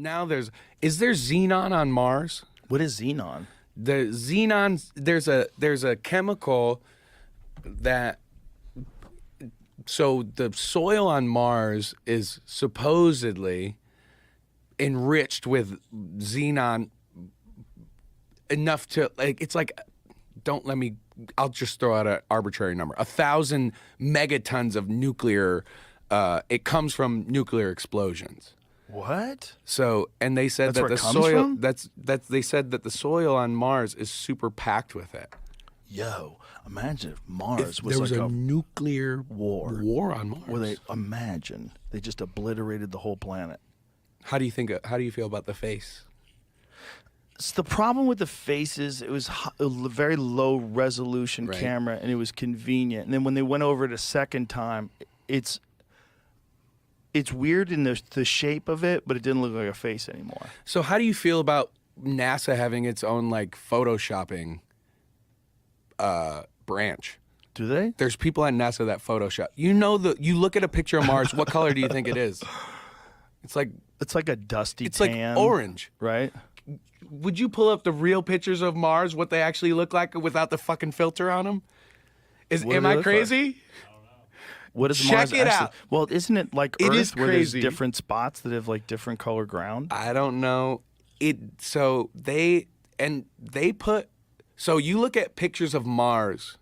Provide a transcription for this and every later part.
Now is there xenon on Mars? What is xenon? The xenon, there's a chemical that, so the soil on Mars is supposedly enriched with xenon enough to, like, it's like, I'll just throw out an arbitrary number, 1,000 megatons of nuclear, it comes from nuclear explosions. What? So, and they said that the soil, they said that the soil on Mars is super packed with it. Yo, imagine if Mars was there was like a nuclear war on Mars. where they just obliterated the whole planet. How do you feel about the face? So the problem with the faces, it was a very low resolution camera, and it was convenient. And then when they went over it a second time, it's weird in the shape of it, but it didn't look like a face anymore. So how do you feel about NASA having its own like photoshopping branch? Do they? There's people at NASA that Photoshop. You look at a picture of Mars, what color do you think it is? It's like a dusty it's tan. like orange. Right? Would you pull up the real pictures of Mars, what they actually look like without the fucking filter on them? Am I crazy? Like? What is Check Mars it actually? out. Well, isn't it like Earth, is where there's crazy. different spots that have like different color ground? I don't know. So you look at pictures of Mars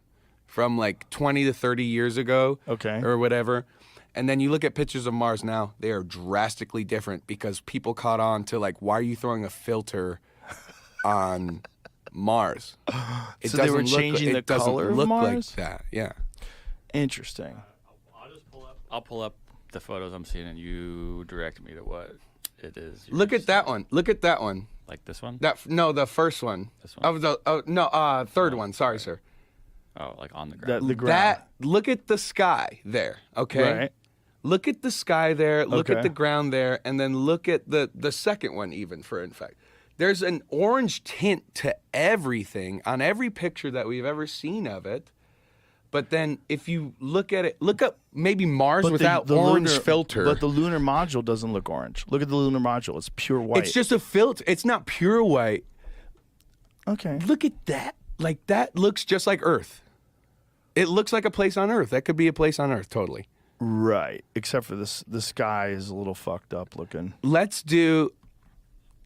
from like 20 to 30 years ago, Okay. or whatever, and then you look at pictures of Mars now, they are drastically different because people caught on to like, why are you throwing a filter on Mars? So they were changing the color of Mars? Like that. Yeah. Interesting. I'll pull up the photos I'm seeing, and you direct me to what it is. Look at that one. Look at that one. Like this one? The first one. This one? Third one. Sorry, sir. Oh, like on the ground. The ground. Look at the sky there. Okay. Right. Look at the sky there. Look Okay. at the ground there, and then look at the second one. Even in fact, there's an orange tint to everything on every picture that we've ever seen of it. But then if you look at it, look up maybe Mars without the orange lunar, filter. But the lunar module doesn't look orange. Look at the lunar module. It's pure white. It's just a filter. It's not pure white. Okay. Look at that. Like, that looks just like Earth. It looks like a place on Earth. That could be a place on Earth, totally. Right. Except for this, the sky is a little fucked up looking. Let's do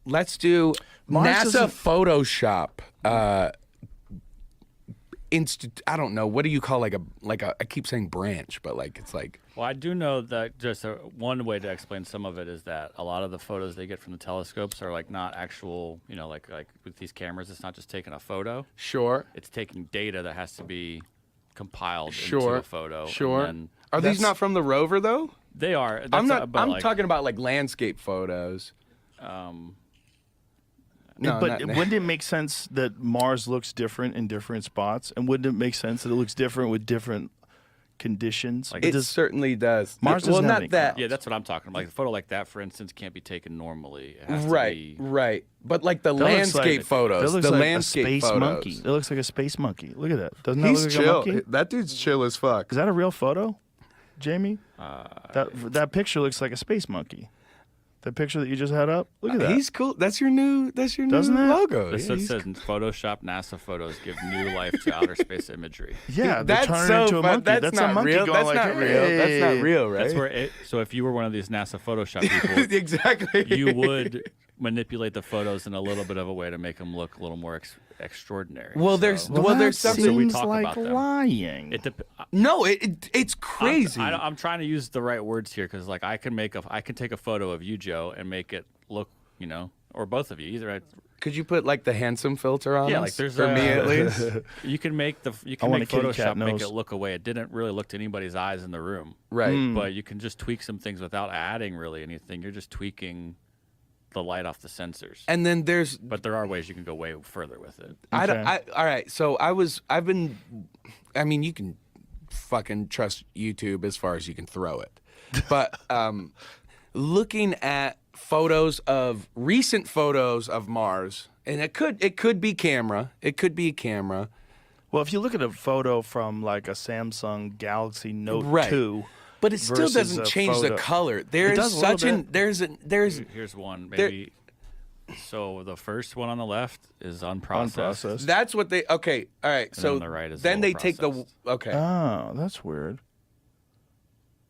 Mars NASA doesn't- Photoshop. I don't know. What do you call like a? I keep saying branch, but like it's like. Well, I do know that just one way to explain some of it is that a lot of the photos they get from the telescopes are like not actual, like with these cameras, it's not just taking a photo. Sure. It's taking data that has to be compiled Sure. into a photo. Sure. And Are these not from the rover though? they are. I'm That's not. I'm talking about like landscape photos. No, but wouldn't it make sense that Mars looks different in different spots? And wouldn't it make sense that it looks different with different conditions? Like, it certainly does. Mars doesn't have any that. Yeah, that's what I'm talking about. Like a photo like that, for instance, can't be taken normally. It has Right, to be, right. But like the That looks landscape like- photos, That looks the like landscape a space photos. monkey. That looks like a space monkey. Look at that. Doesn't that He's look like chill. a monkey? That dude's chill as fuck. Is that a real photo, Jamie? That picture looks like a space monkey. That picture that you just had up. Look at that. He's cool. That's your new. Doesn't new it? logo. This Yeah, says Photoshop NASA photos give new life to outer space imagery. Yeah, they That's turn so it into a fun. monkey. That's a not monkey real. going That's like, not real. "Hey." That's not real, right? That's where so if you were one of these NASA Photoshop people, Exactly. you would manipulate the photos in a little bit of a way to make them look a little more extraordinary. Well, So- there's Well, that something. So we seems talk like about them. lying. No, it's crazy. I'm trying to use the right words here because, like, I can take a photo of you, Joe, and make it look, or both of you. Either Could you put like the handsome filter on? Yeah, us? like there's for me at least. you can make want a kitty cat Photoshop make nose. it look away. It didn't really look to anybody's eyes in the room, Right. but you can just tweak some things without adding really anything. You're just tweaking the light off the sensors. And then But there are ways you can go way further with it. all right. So you can fucking trust YouTube as far as you can throw it. But looking at recent photos of Mars, and it could be camera. It could be a camera. Well, if you look at a photo from like a Samsung Galaxy Note Right. 2, But it still versus doesn't a change the photo. color. There It is does a little such an bit. there's Here's one, maybe. So the first one on the left is unprocessed. Unprocessed. that's what they okay. All right. then So on the right is then a they little take the processed. okay. Oh, that's weird.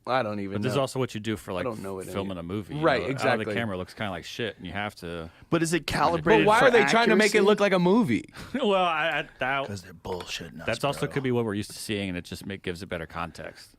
I don't even But this is know. also what you do for like don't know it filming any- a movie. Right, Out of exactly. the camera looks kind of like shit, and you have to. But is it But calibrated? why for are they trying to make it look like a movie? Well, that Because they're bullshitting us. that's also bro. could be what we're used to seeing, and it just gives it better context.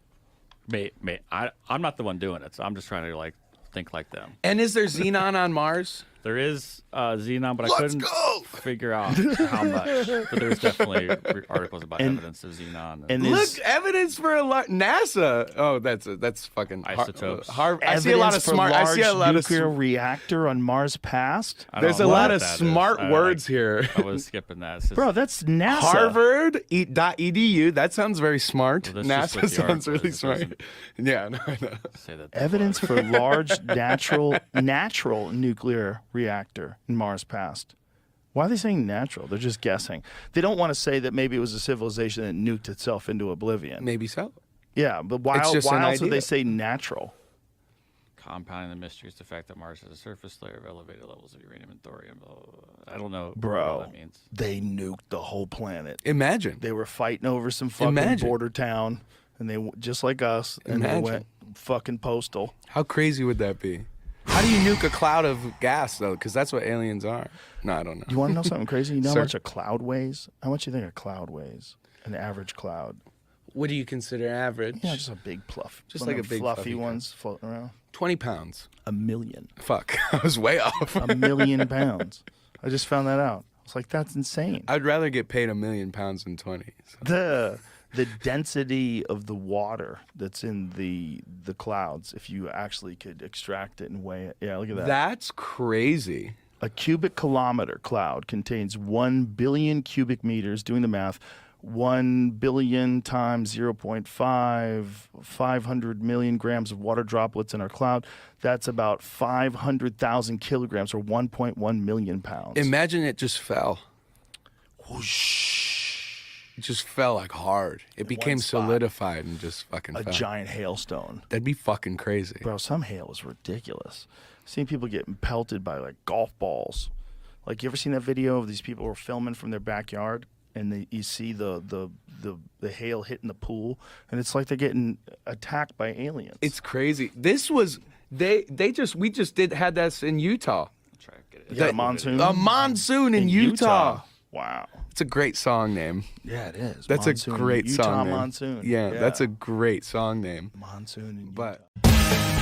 I'm not the one doing it, so I'm just trying to like think like them. And is there xenon on Mars? There is xenon, but I Let's couldn't go! figure out how much. But there's definitely articles about And- evidence of xenon. and Look, is evidence for NASA. Oh, that's fucking Isotopes. I see a lot of evidence for smart. I see a lot of nuclear reactor on Mars past. I There's a don't know lot what of that is. smart I- words here. I was skipping that. It's just- Bro, that's NASA. Harvard.edu. That sounds very smart. Well, that's just NASA what the sounds article really is. It smart. doesn't Yeah, no, I know. say that. Evidence for large natural nuclear reactor in Mars past. Why are they saying natural? They're just guessing. They don't want to say that maybe it was a civilization that nuked itself into oblivion. Maybe so. Yeah, but why, It's just why an else would idea. they say natural? Compounding the mystery is the fact that Mars has a surface layer of elevated levels of uranium and thorium. Blah, blah, blah. I don't know what all Bro, that means. they nuked the whole planet. Imagine. They were fighting over some fucking Imagine. border town, and they just like us, and Imagine. they went fucking postal. How crazy would that be? How do you nuke a cloud of gas though? Because that's what aliens are. No, I don't know. You want to know something crazy? You know Sir? how much a cloud weighs? How much do you think a cloud weighs? An average cloud? What do you consider average? Yeah, just a big fluff. Just one like of a them big fluffy fluffy ones floating around. 20 pounds. 1 million. Fuck, I was way off. 1 million pounds. I just found that out. I was like, that's insane. I'd rather get paid £1 million than 20. So. The density of the water that's in the clouds, if you actually could extract it and weigh it. Yeah, look at that. That's crazy. A cubic kilometer cloud contains 1 billion cubic meters, doing the math, 1 billion times 0.5, 500 million grams of water droplets in our cloud. That's about 500,000 kilograms or 1.1 million pounds. Imagine it just fell. It just fell like hard. It became spot. solidified and just fucking A fell. giant hailstone. That'd be fucking crazy. Bro, some hail is ridiculous. I've seen people getting pelted by like golf balls. Like, you ever seen that video of these people who are filming from their backyard, and you see the hail hitting the pool, and it's like they're getting attacked by aliens. It's crazy. This was we just had this in Utah. Try to get it. Yeah, a monsoon. A monsoon in Utah. Wow. It's a great song name. Yeah, it is. That's Monsoon. a great Utah song name. monsoon. Yeah, that's a great song name. monsoon. In But Utah.